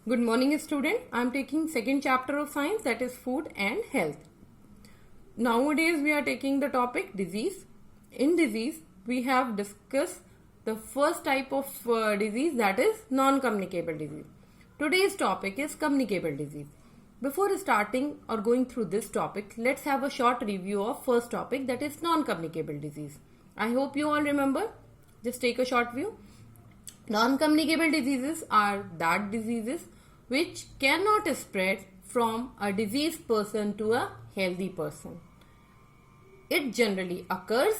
Good morning, student. I am taking second chapter of science, that is food and health. Nowadays we are taking the topic disease. In disease we have discussed the first type of disease, that is non-communicable disease. Today's topic is communicable disease. Before starting or going through this topic, let's have a short review of first topic, that is non-communicable disease. I hope you all remember. Just take a short view. Non-communicable diseases are that diseases which cannot spread from a diseased person to a healthy person. It generally occurs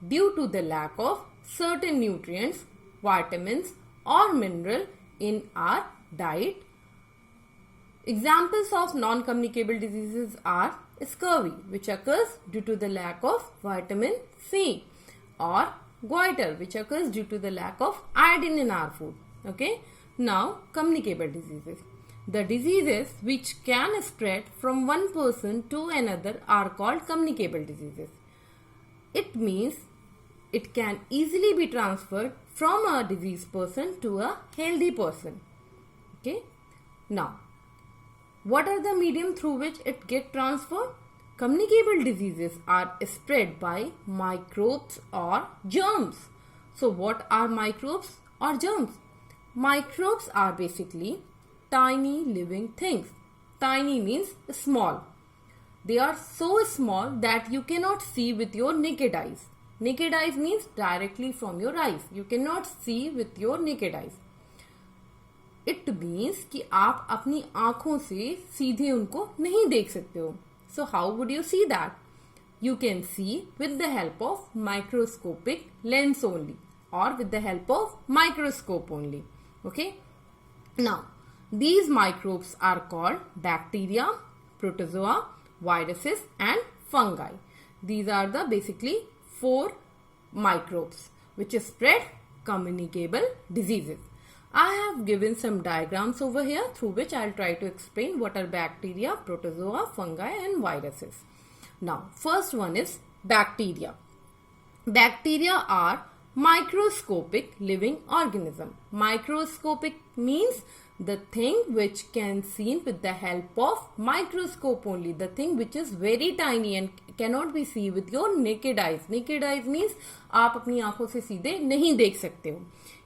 due to the lack of certain nutrients, vitamins or mineral in our diet. Examples of non-communicable diseases are scurvy, which occurs due to the lack of vitamin C, or goiter, which occurs due to the lack of iodine in our food. Okay. Now, communicable diseases. The diseases which can spread from one person to another are called communicable diseases. It means it can easily be transferred from a diseased person to a healthy person. Okay. Now, what are the medium through which it gets transferred? Communicable diseases are spread by microbes or germs. So what are microbes or germs? Microbes are basically tiny living things. Tiny means small. They are so small that you cannot see with your naked eyes. Naked eyes means directly from your eyes. You cannot see with your naked eyes. It means कि आप अपनी आँखों से सीधे उनको नहीं देख सकते हो. So how would you see that? You can see with the help of microscopic lens only, or with the help of microscope only. Okay. Now, these microbes are called bacteria, protozoa, viruses and fungi. These are the basically 4 microbes which spread communicable diseases. I have given some diagrams over here through which I will try to explain what are bacteria, protozoa, fungi and viruses. Now, first one is bacteria. Bacteria are microscopic living organism. Microscopic means the thing which can seen with the help of microscope only. The thing which is very tiny and cannot be seen with your naked eyes. Naked eyes means आप अपनी आँखों से सीधे नहीं देख सकते हो.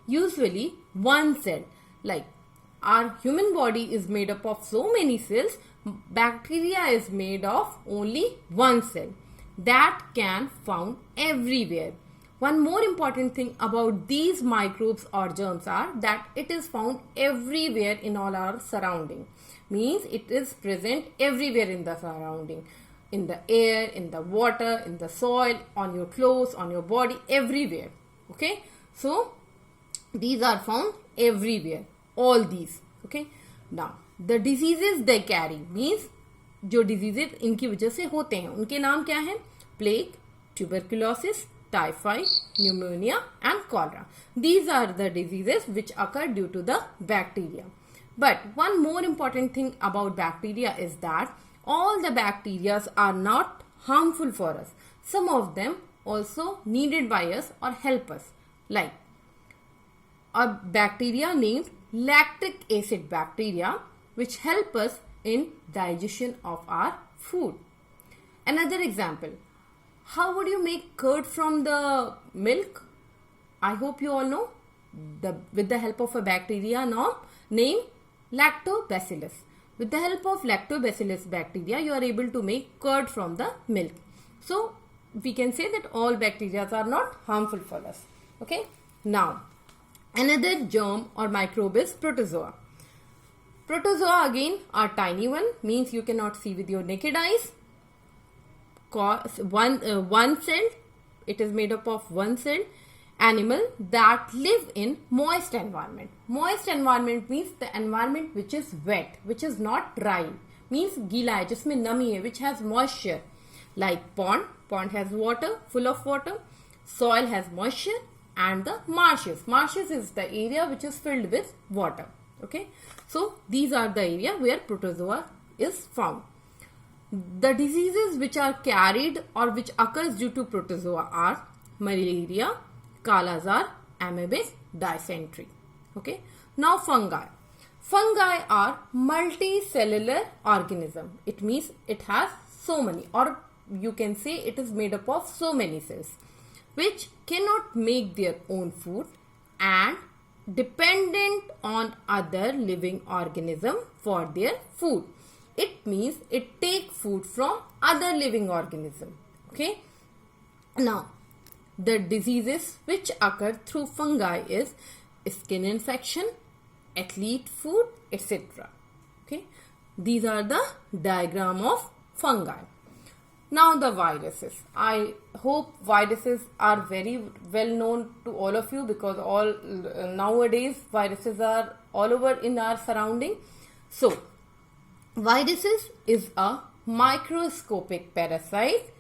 Usually one cell, like our human body is made up of so many cells, bacteria is made of only one cell that can found everywhere. One more important thing about these microbes or germs are that it is found everywhere in all our surrounding. Means it is present everywhere in the surrounding. In the air, in the water, in the soil, on your clothes, on your body, everywhere. Okay. So, these are found everywhere. All these. Okay. Now, the diseases they carry means जो diseases इनकी वजह से होते हैं उनके नाम क्या हैं? Plague, tuberculosis, typhoid, pneumonia and cholera. These are the diseases which occur due to the bacteria. But one more important thing about bacteria is that all the bacteria are not harmful for us. Some of them also needed by us or help us. Like a bacteria named lactic acid bacteria which help us in digestion of our food. Another example. How would you make curd from the milk? I hope you all know. With the help of a bacteria named lactobacillus. With the help of lactobacillus bacteria, you are able to make curd from the milk. So, we can say that all bacteria are not harmful for us. Okay. Now, another germ or microbe is protozoa. Protozoa again are tiny one, means you cannot see with your naked eyes. One cell, it is made up of one cell animal that live in moist environment. Moist environment means the environment which is wet, which is not dry, means गीला है जिसमें नमी है, which has moisture. Like pond has water, full of water. Soil has moisture, and the marshes. Marshes is the area which is filled with water. Okay, so these are the area where protozoa is found. The diseases which are carried or which occurs due to protozoa are malaria, Kala Azar, amoebic, dysentery. Okay. Now fungi. Fungi are multicellular organism. It means it has so many, or you can say it is made up of so many cells, which cannot make their own food and dependent on other living organism for their food. It means it take food from other living organism. Okay. Now, the diseases which occur through fungi is skin infection, athlete food, etc. Okay. These are the diagram of fungi. Now the viruses. I hope viruses are very well known to all of you, because nowadays viruses are all over in our surrounding. So, viruses is a microscopic parasite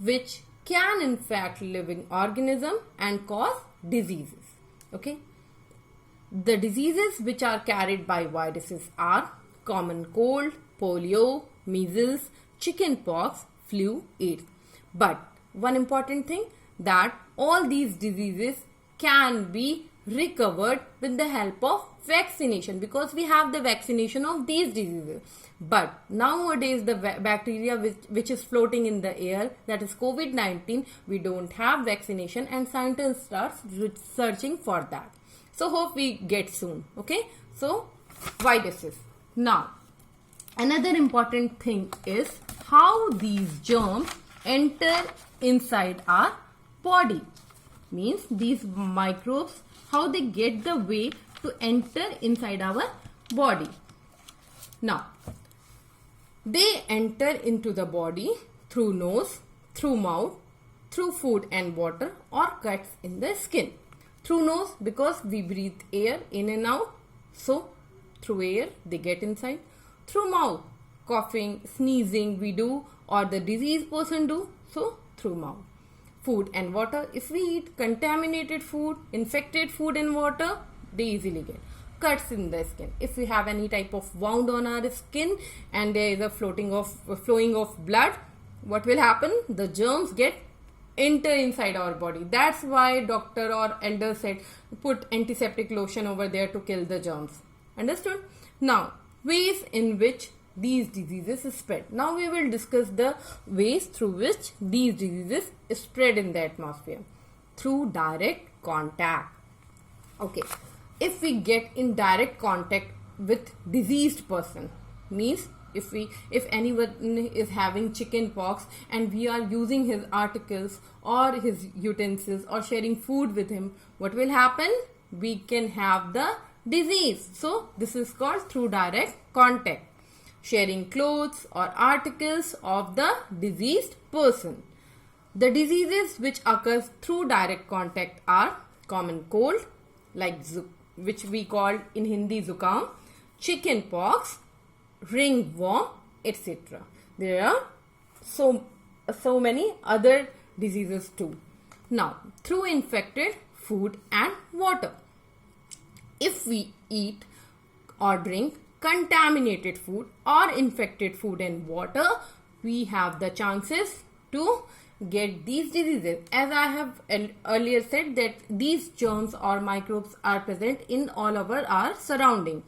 which can infect living organism and cause diseases. Okay. The diseases which are carried by viruses are common cold, polio, measles, chickenpox, flu, AIDS. But one important thing, that all these diseases can be recovered with the help of vaccination, because we have the vaccination of these diseases. But nowadays the bacteria which is floating in the air, that is COVID-19, we don't have vaccination, and scientists are searching for that. So hope we get soon. Okay. So viruses. Now, another important thing is how these germs enter inside our body. Means these microbes, how they get the way to enter inside our body. Now, they enter into the body through nose, through mouth, through food and water, or cuts in the skin. Through nose, because we breathe air in and out, so through air they get inside. Through mouth, coughing, sneezing we do, or the diseased person do, so through mouth. Food and water, if we eat contaminated food, infected food and water, they easily get. Cuts in the skin, if we have any type of wound on our skin and there is a flowing of blood, what will happen? The germs get enter inside our body. That's why doctor or elder said put antiseptic lotion over there to kill the germs. Understood? Now, ways in which these diseases spread. Now we will discuss the ways through which these diseases spread in the atmosphere. Through direct contact. Okay. If we get in direct contact with diseased person, means if anyone is having chicken pox and we are using his articles or his utensils or sharing food with him, what will happen? We can have the disease. So this is called through direct contact. Sharing clothes or articles of the diseased person. The diseases which occurs through direct contact are common cold, like which we call in Hindi zukam, chicken pox, ringworm, etc. There are so many other diseases too. Now, through infected food and water. If we eat or drink contaminated food or infected food and water, we have the chances to get these diseases. As I have earlier said, that these germs or microbes are present in all over our surrounding.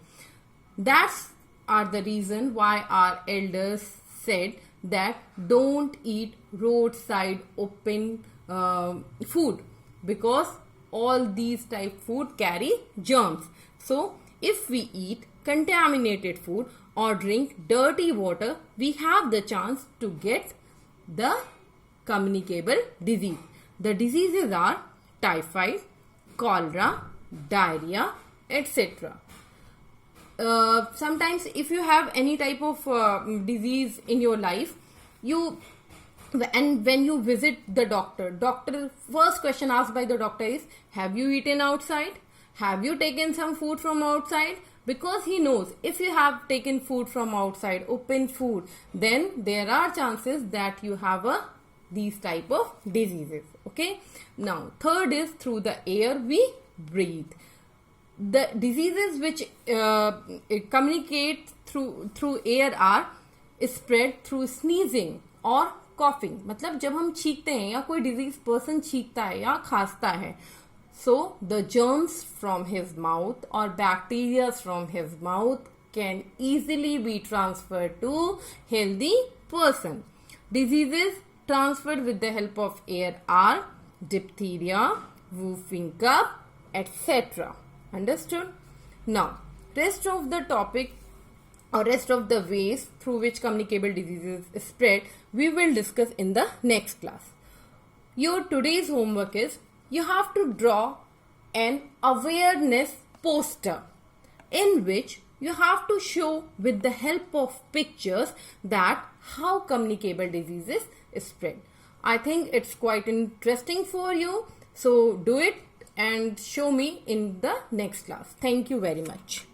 That's are the reason why our elders said that don't eat roadside open food, because all these type food carry germs. So if we eat contaminated food or drink dirty water, we have the chance to get the communicable disease. The diseases are typhoid, cholera, diarrhea, etc. Sometimes if you have any type of disease in your life, when you visit the doctor first question asked by the doctor is, have you eaten outside? Have you taken some food from outside? Because he knows if you have taken food from outside, open food, then there are chances that you have these type of diseases. Okay. Now, third is through the air we breathe. The diseases which communicate through air are spread through sneezing or coughing. मतलब जब हम छींकते हैं या कोई disease person छींकता है या खांसता है, So the germs from his mouth or bacteria from his mouth can easily be transferred to healthy person. Diseases transferred with the help of air are diphtheria, whooping cough, etc. Understood? Now, rest of the topic or rest of the ways through which communicable diseases spread, we will discuss in the next class. Your today's homework is you have to draw an awareness poster in which you have to show with the help of pictures that how communicable diseases spread. I think it's quite interesting for you. So do it and show me in the next class. Thank you very much.